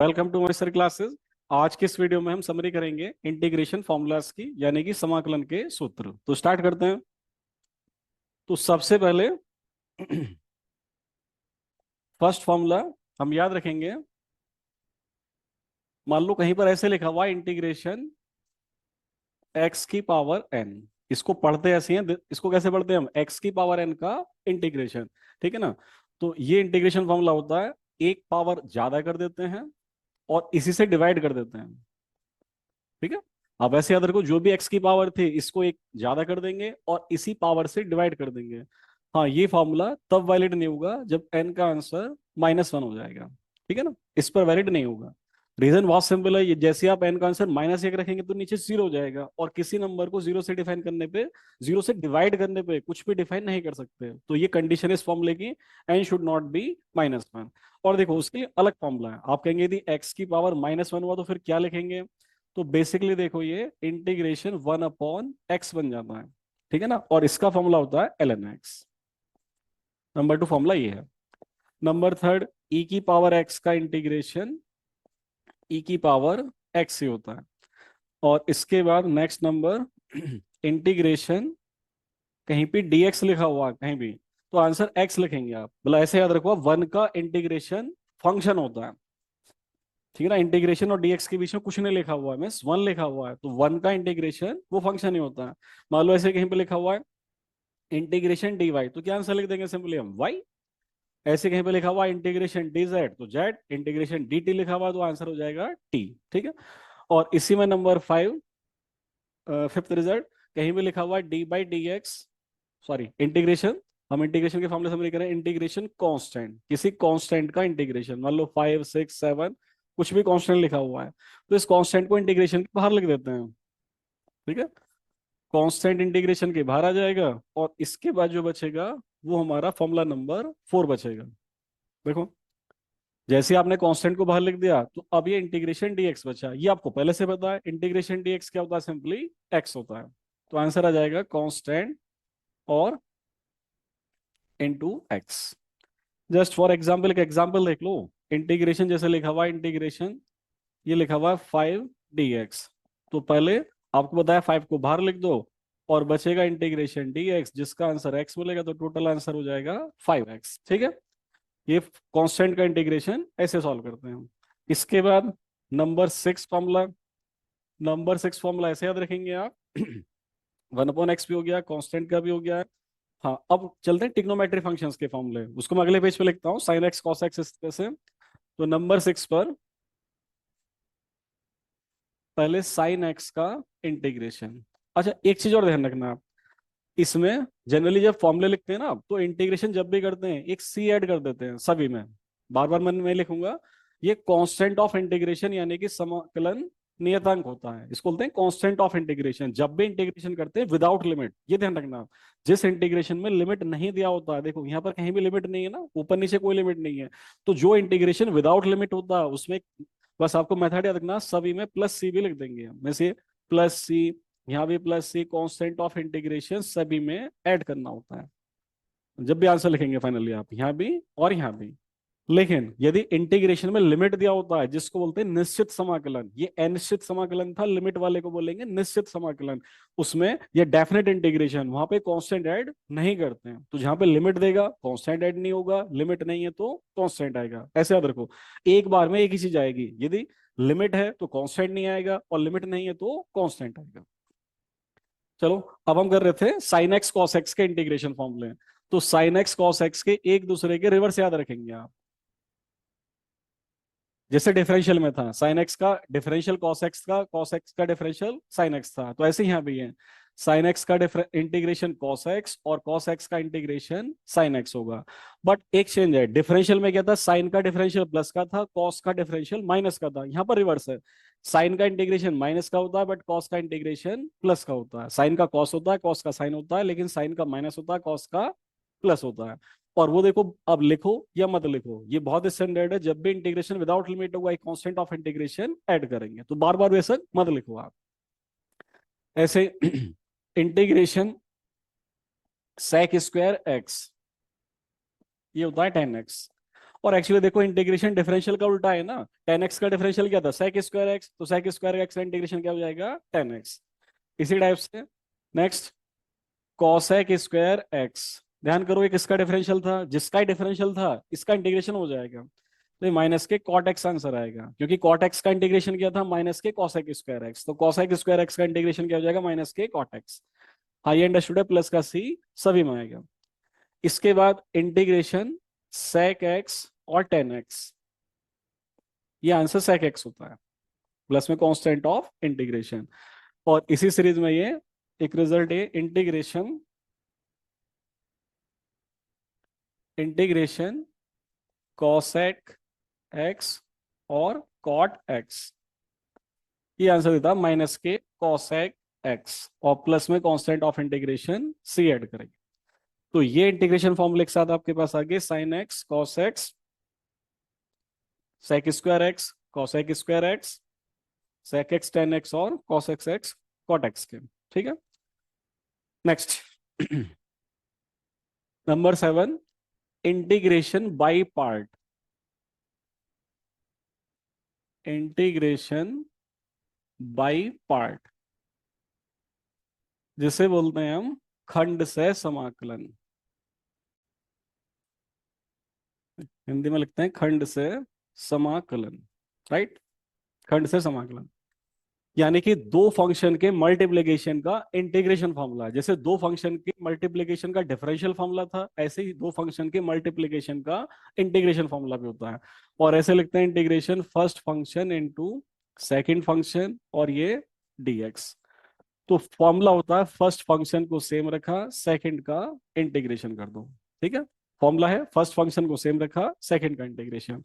Welcome to my sir classes. आज के इस वीडियो में हम समरी करेंगे इंटीग्रेशन फॉर्मूलाज की, यानी कि समाकलन के सूत्र। तो स्टार्ट करते हैं। तो सबसे पहले फर्स्ट फॉर्मूला हम याद रखेंगे। मान लो कहीं पर ऐसे लिखा हुआ इंटीग्रेशन एक्स की पावर एन। इसको पढ़ते ऐसे हैं, इसको कैसे पढ़ते हैं हम? एक्स की पावर एन का इंटीग्रेशन। ठीक है ना? तो ये इंटीग्रेशन फॉर्मूला होता है, एक पावर ज्यादा कर देते हैं और इसी से डिवाइड कर देते हैं। ठीक है। अब ऐसे याद रखो, जो भी एक्स की पावर थी इसको एक ज्यादा कर देंगे और इसी पावर से डिवाइड कर देंगे। हाँ, ये फॉर्मूला तब वैलिड नहीं होगा जब एन का आंसर -1 हो जाएगा। ठीक है ना? इस पर वैलिड नहीं होगा। रीजन बहुत सिंपल है, ये जैसे आप एन का आंसर -1 रखेंगे तो नीचे 0 हो जाएगा, और किसी नंबर को 0 से डिफाइन करने पे, 0 से डिवाइड करने पे कुछ भी डिफाइन नहीं कर सकते। तो ये कंडीशन इस फॉर्मूले की, एन शुड नॉट बी -1। और देखो उसके अलग फॉर्मूला है। आप कहेंगे यदि एक्स की पावर -1 हुआ तो फिर क्या लिखेंगे? तो बेसिकली देखो, ये इंटीग्रेशन 1/x बन जाता है। ठीक है ना? और इसका फॉर्मूला होता है ln x। नंबर 2 फॉर्मूला ये है। नंबर 3, e की पावर x का इंटीग्रेशन e की पावर x से होता है। और इसके बाद नेक्स्ट नंबर इंटीग्रेशन, कहीं पे dx लिखा हुआ है कहीं भी, तो आंसर x लिखेंगे आप। बोला ऐसे याद रखो, 1 का इंटीग्रेशन फंक्शन होता है। ठीक है ना? इंटीग्रेशन और डीएक्स के बीच में कुछ नहीं लिखा हुआ है, मीन्स 1 लिखा हुआ है, तो 1 का इंटीग्रेशन वो फंक्शन ही होता है। मान लो ऐसे कहीं पे लिखा हुआ है इंटीग्रेशन डी वाई, तो क्या आंसर लिख देंगे? सिंपली हम वाई। ऐसे कहीं पे लिखा हुआ है इंटीग्रेशन डी जेड, तो जेड। इंटीग्रेशन डी टी लिखा हुआ है तो आंसर हो जाएगा टी। ठीक है। और इसी में नंबर 5, फिफ्थ रिजल्ट, कहीं पे लिखा हुआ है D by D x, sorry integration, हम इंटीग्रेशन के फॉर्मूले समझ करें, इंटीग्रेशन कांस्टेंट, किसी कांस्टेंट का इंटीग्रेशन, मान लो 5 6 7 कुछ भी कांस्टेंट लिखा हुआ है, तो इस कांस्टेंट को इंटीग्रेशन के बाहर लिख देते हैं। ठीक है। कांस्टेंट इंटीग्रेशन के बाहर आ जाएगा, और इसके बाद जो बचेगा वो हमारा फॉर्मूला नंबर 4 बचेगा। देखो, जैसे आपने कांस्टेंट को बाहर लिख दिया, तो अब ये इंटीग्रेशन डीएक्स बचा। ये आपको पहले से पता है, इंटीग्रेशन डीएक्स क्या होता है? सिंपली एक्स होता है। तो आंसर आ जाएगा कांस्टेंट और into x. Just for example, एक एग्जाम्पल देख लो। इंटीग्रेशन जैसे लिखा हुआ है, इंटीग्रेशन ये लिखा हुआ है 5 dx। तो पहले आपको बताया 5 को बाहर लिख दो, और बचेगा इंटीग्रेशन dx जिसका आंसर x मिलेगा, तो टोटल आंसर हो जाएगा 5x। ठीक है। ये कांस्टेंट का इंटीग्रेशन ऐसे सॉल्व करते हैं हम। इसके बाद नंबर 6 फॉर्मूला। नंबर 6 फॉर्मूला ऐसे याद रखेंगे आप 1/x भी हो गया, कांस्टेंट का भी हो गया। हाँ, अब चलते हैं ट्रिग्नोमेट्री फंक्शंस के फॉर्मूले, उसको मैं अगले पेज पे लिखता हूँ, साइन एक्स कॉस एक्स इस तरह से। तो नंबर 6 पर पहले साइन एक्स का इंटीग्रेशन। अच्छा, एक चीज और ध्यान रखना आप, इसमें जनरली जब फॉर्मूले लिखते हैं ना, तो इंटीग्रेशन जब भी करते हैं एक सी ऐड कर देते हैं सभी में। बार बार मैं लिखूंगा, ये कांस्टेंट ऑफ इंटीग्रेशन, यानी कि समाकलन नियतांक होता है, इसको बोलते हैं कांस्टेंट ऑफ इंटीग्रेशन। जब भी इंटीग्रेशन करते हैं विदाउट लिमिट, ये ध्यान रखना आप। जिस इंटीग्रेशन में लिमिट नहीं दिया होता है, देखो यहाँ पर कहीं भी लिमिट नहीं है ना, ऊपर नीचे कोई लिमिट नहीं है, तो जो इंटीग्रेशन विदाउट लिमिट होता है उसमें बस आपको मेथड याद रखना, सभी में प्लस सी भी लिख देंगे हम, में से प्लस सी, यहाँ भी plus C, constant of integration सभी में ऐड करना होता है जब भी आंसर लिखेंगे फाइनली आप, यहाँ भी और यहाँ भी। लेकिन यदि इंटीग्रेशन में लिमिट दिया होता है, जिसको बोलते हैं निश्चित समाकलन, ये अनिश्चित समाकलन था, लिमिट वाले को बोलेंगे निश्चित समाकलन, उसमें ये डेफिनेट इंटीग्रेशन, वहां पे कांस्टेंट ऐड नहीं करते हैं। तो जहां पे लिमिट देगा कांस्टेंट ऐड नहीं होगा, लिमिट नहीं है तो कांस्टेंट आएगा। ऐसे याद रखो, एक बार में एक ही चीज आएगी, यदि लिमिट है तो कांस्टेंट नहीं आएगा, और लिमिट नहीं है तो कांस्टेंट आएगा। चलो, अब हम कर रहे थे साइन एक्स कॉस एक्स के इंटीग्रेशन फॉर्मूले। तो साइन एक्स कॉस एक्स के एक दूसरे के रिवर्स याद रखेंगे आप। जैसे डिफरेंशियल में था, साइन एक्स का डिफरेंशियल कॉस एक्स का, कॉस एक्स का डिफरेंशियल साइन एक्स था, तो ऐसे यहाँ भी है, साइन एक्स का इंटीग्रेशन कॉस एक्स और कॉस एक्स का इंटीग्रेशन साइन एक्स होगा। बट एक चेंज है, डिफरेंशियल में क्या था? साइन का डिफरेंशियल प्लस का था, कॉस का डिफरेंशियल माइनस का था। यहाँ पर रिवर्स है, साइन का इंटीग्रेशन माइनस का होता है, बट कॉस का इंटीग्रेशन प्लस का होता है। साइन का कॉस होता है, कॉस का साइन होता है, लेकिन साइन का माइनस होता है, कॉस का प्लस होता है। और वो देखो, अब लिखो या मत लिखो, ये बहुत स्टैंडर्ड है, जब भी इंटीग्रेशन विदाउट लिमिट होगा एक कांस्टेंट ऑफ इंटीग्रेशन ऐड करेंगे, तो बार बार वैसे मत लिखो आप। ऐसे इंटीग्रेशन सेक स्क्वायर एक्स, ये होता है 10x। और एक्चुअली देखो इंटीग्रेशन डिफरेंशियल का उल्टा है ना, 10x का डिफरेंशियल क्या था, sec स्क्वायर एक्स, तो sec स्क्वायर एक्स का इंटीग्रेशन क्या हो जाएगा 10x। इसी टाइप से नेक्स्ट cosec स्क्वायर एक्स, ध्यान करो ये किसका डिफरेंशियल था, जिसका ही डिफरेंशियल था इसका इंटीग्रेशन हो जाएगा, तो ये माइनस के cot x आंसर आएगा, क्योंकि cot x का इंटीग्रेशन क्या था माइनस के cosec स्क्वायर एक्स, तो cosec स्क्वायर एक्स का इंटीग्रेशन क्या हो जाएगा माइनस के cot x। हाँ ये अंडरस्टूड है, प्लस का सी सभी में आएगा। इसके बाद इंटीग्रेशन sec x और 10x, ये आंसर sec x होता है, प्लस में कांस्टेंट ऑफ इंटीग्रेशन। और इसी सीरीज में ये एक रिजल्ट है इंटीग्रेशन cosec x और cot x, ये आंसर देता माइनस के cosec x, और प्लस में constant of integration c add करेंगे। तो ये इंटीग्रेशन फॉर्मूले के साथ आपके पास आगे sin x cos x sec square x cosec square x sec x tan x और cos x cot x के, ठीक है। Next number 7, integration by part. Integration by part जिसे बोलते हैं हम खंड से समाकलन, हिंदी में लिखते हैं खंड से समाकलन, राइट। खंड से समाकलन यानी कि दो फंक्शन के मल्टीप्लिकेशन का इंटीग्रेशन फॉर्मूला, जैसे दो फंक्शन के मल्टीप्लिकेशन का डिफरेंशियल फॉर्मूला था, ऐसे ही दो फंक्शन के मल्टीप्लिकेशन का इंटीग्रेशन फॉर्मूला भी होता है। और ऐसे लिखते हैं integration first function into second function और ये dx। तो फॉर्मूला होता है फर्स्ट फंक्शन को सेम रखा, सेकंड का इंटीग्रेशन कर दो, ठीक है। फॉर्मूला है फर्स्ट फंक्शन को सेम रखा, सेकंड का इंटीग्रेशन,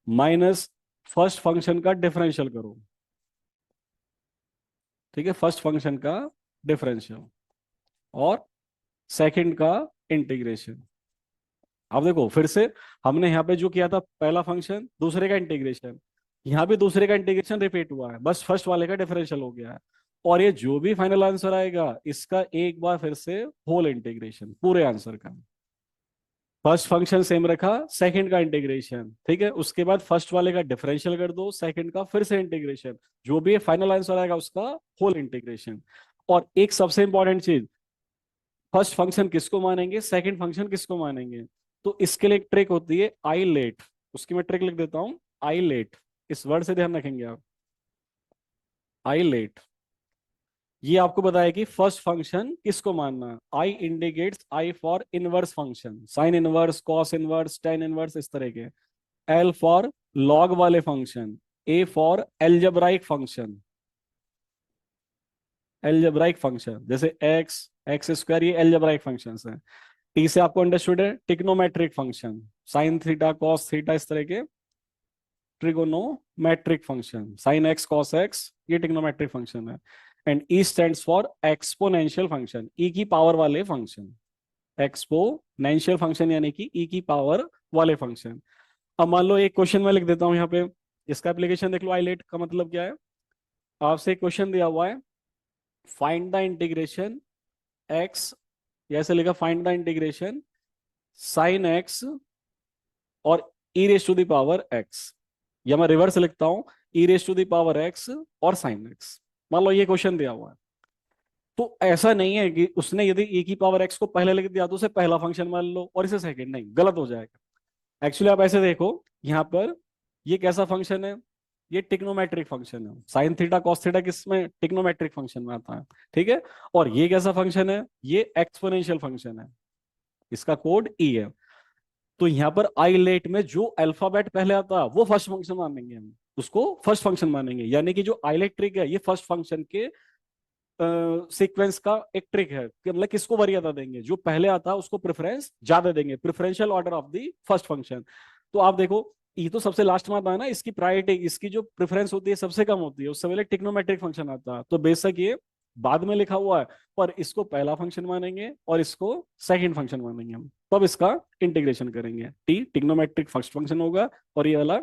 माइनस फर्स्ट फंक्शन का डिफरेंशियल करो, ठीक है, फर्स्ट फंक्शन का डिफरेंशियल और सेकंड का इंटीग्रेशन। अब देखो फिर से हमने यहाँ पे जो किया था पहला फंक्शन दूसरे का इंटीग्रेशन, यहाँ भी दूसरे का इंटीग्रेशन रिपीट हुआ है, बस फर्स्ट वाले का डिफरेंशियल हो गया है। और ये जो भी फाइनल आंसर आएगा इसका एक बार फिर से होल इंटीग्रेशन पूरे आंसर का, फर्स्ट फंक्शन सेम रखा, सेकंड का इंटीग्रेशन, ठीक है, उसके बाद फर्स्ट वाले का डिफरेंशियल कर दो, सेकंड का फिर से इंटीग्रेशन, जो भी फाइनल आंसर आएगा उसका होल इंटीग्रेशन। और एक सबसे इंपॉर्टेंट चीज, फर्स्ट फंक्शन किसको मानेंगे सेकंड फंक्शन किसको मानेंगे, तो इसके लिए एक ट्रिक होती है आई लेट, उसकी मैं ट्रिक लिख देता हूं, आई लेट, इस वर्ड से ध्यान रखेंगे आप, आई लेट। ये आपको बताया कि फर्स्ट फंक्शन किसको मानना है, I indicates I for inverse function, sine inverse cos inverse tan inverse इस तरह के, एल फॉर लॉग वाले function, A for algebraic function, algebraic function जैसे एक्स एक्स स्क्वायर, ये एलजेब्राइक फंक्शन है। टी से आपको अंडरस्टूड है trigonometric function, sine theta cos theta इस तरह के trigonometric function, sine x cos x ये ट्रिग्नोमेट्रिक फंक्शन है। And E stands for exponential function, E की पावर वाले फंक्शन, एक्सपोनेंशियल फंक्शन यानी कि ई की पावर वाले फंक्शन। अब मान लो एक क्वेश्चन मैं लिख देता हूं यहाँ पे, इसका एप्लीकेशन देख लो, आईलेट का मतलब क्या है, आपसे क्वेश्चन दिया हुआ है फाइंड द इंटीग्रेशन एक्स, ऐसे लिखा find the integration sine x और E raise to the power x, या मैं रिवर्स लिखता हूं E raise to the power x और साइन एक्स। मान लो ये क्वेश्चन दिया हुआ है, तो ऐसा नहीं है कि उसने यदि e की पावर x को पहले लिख दिया तो उसे पहला फंक्शन मान लो और इसे सेकंड, नहीं गलत हो जाएगा। एक्चुअली आप ऐसे देखो यहाँ पर ये कैसा फंक्शन है, ये टिग्नोमेट्रिक फंक्शन है, साइन थीटा कॉस थीटा किसमें टिग्नोमेट्रिक फंक्शन में आता है, ठीक है। और ये कैसा फंक्शन है, ये एक्सपोनेंशियल फंक्शन है, इसका कोड ई है। तो यहाँ पर आई लेट में जो अल्फाबेट पहले आता है वो फर्स्ट फंक्शन मानेंगे हम, उसको फर्स्ट फंक्शन मानेंगे, यानी कि जो आइलेट ट्रिक है ये फर्स्ट फंक्शन के सीक्वेंस का एक ट्रिक है कि मतलब किसको वरीयता देंगे, जो पहले आता है उसको प्रेफरेंस ज्यादा देंगे, preferential order of the first function. तो आप देखो ये तो सबसे लास्ट में आता है ना, इसकी प्रायोरिटी, इसकी जो प्रेफरेंस होती है सबसे कम होती है, उससे पहले टिग्नोमेट्रिक फंक्शन आता है, तो बेशक ये बाद में लिखा हुआ है पर इसको पहला फंक्शन मानेंगे और इसको सेकंड फंक्शन मानेंगे हम, तो अब इसका इंटीग्रेशन करेंगे, टी टिग्नोमेट्रिक फर्स्ट फंक्शन होगा और ये वाला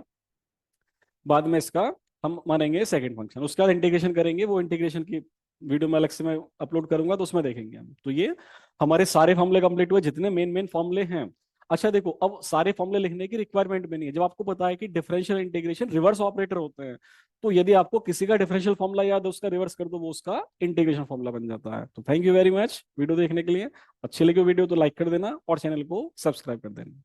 बाद में इसका हम मानेंगे सेकंड फंक्शन, उसके बाद इंटीग्रेशन करेंगे, वो इंटीग्रेशन की वीडियो में अलग से मैं अपलोड करूंगा तो उसमें देखेंगे हम। तो ये हमारे सारे फॉर्मूले कंप्लीट हुए, जितने मेन मेन फॉर्मूले हैं। अच्छा देखो, अब सारे फॉर्मूले लिखने की रिक्वायरमेंट भी नहीं है, जब आपको पता है कि डिफरेंशियल इंटीग्रेशन रिवर्स ऑपरेटर होते हैं, तो यदि आपको किसी का डिफरेंशियल फॉर्मूला याद है उसका रिवर्स कर दो, वो उसका इंटीग्रेशन फॉर्मूला बन जाता है। तो thank you very much video देखने के लिए। अच्छी लगी वीडियो तो लाइक कर देना और चैनल को सब्सक्राइब कर देना।